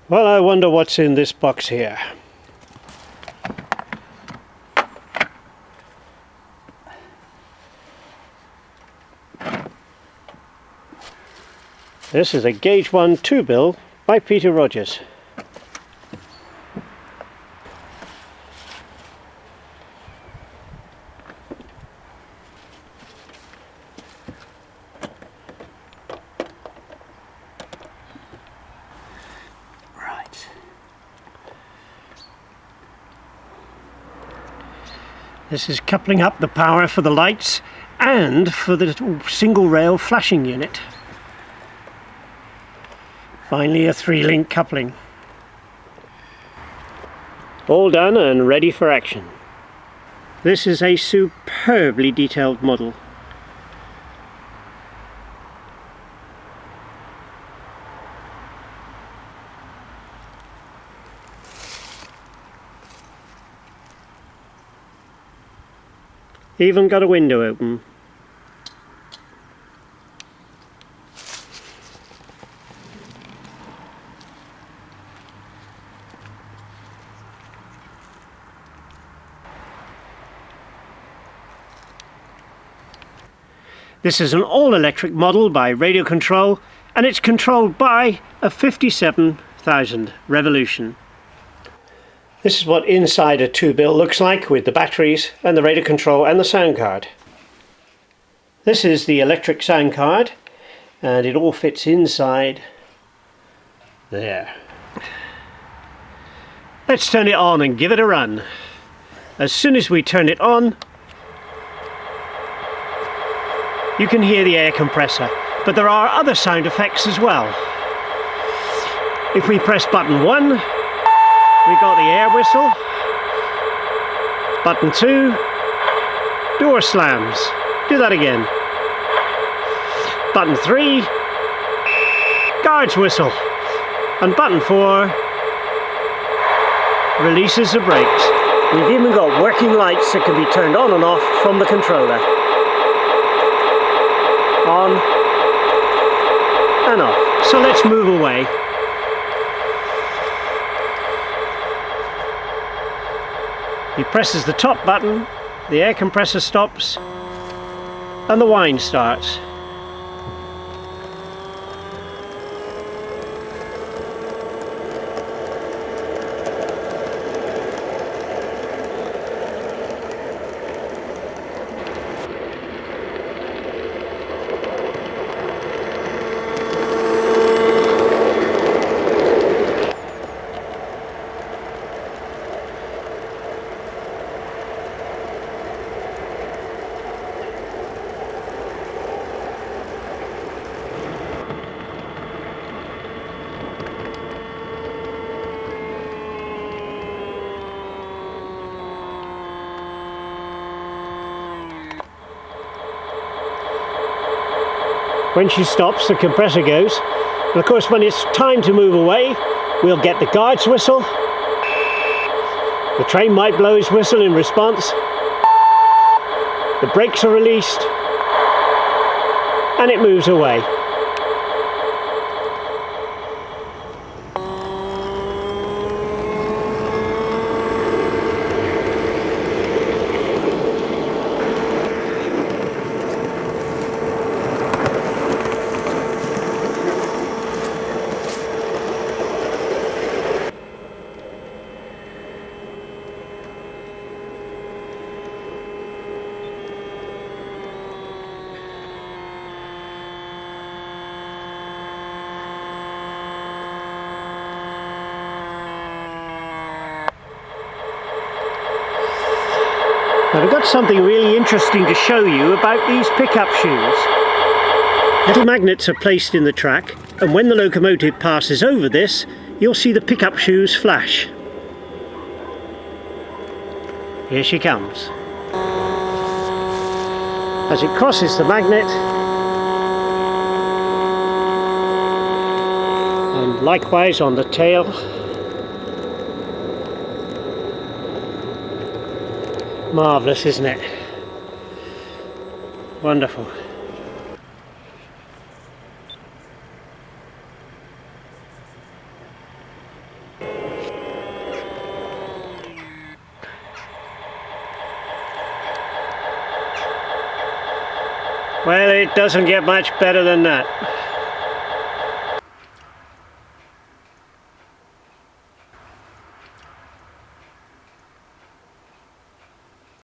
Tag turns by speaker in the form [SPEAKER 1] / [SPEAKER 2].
[SPEAKER 1] Well, I wonder what's in this box here. This is a Gauge 1 two-bill by Peter Rogers. Right. This is coupling up the power for the lights and for the single rail flashing unit. Finally, a 3-link coupling. All done and ready for action. This is a superbly detailed model. Even got a window open. This is an all-electric model by radio control, and it's controlled by a 57,000 revolution. This is what inside a two-bill looks like with the batteries and the radio control and the sound card. This is the electric sound card, and it all fits inside there. Let's turn it on and give it a run. As soon as we turn it on, you can hear the air compressor, but there are other sound effects as well. If we press button 1, we got the air whistle. Button 2, door slams. Do that again. Button 3, guard's whistle. And button 4 releases the brakes. We've even got working lights that can be turned on and off from the controller. On and off. So let's move away. He presses the top button, the air compressor stops, and the whine starts. When she stops, the compressor goes, and of course when it's time to move away, we'll get the guard's whistle. The train might blow his whistle in response. The brakes are released, and it moves away. Now, I've got something really interesting to show you about these pickup shoes. Little magnets are placed in the track, and when the locomotive passes over this, you'll see the pickup shoes flash. Here she comes. As it crosses the magnet, and likewise on the tail, marvellous, isn't it? Wonderful. Well, it doesn't get much better than that.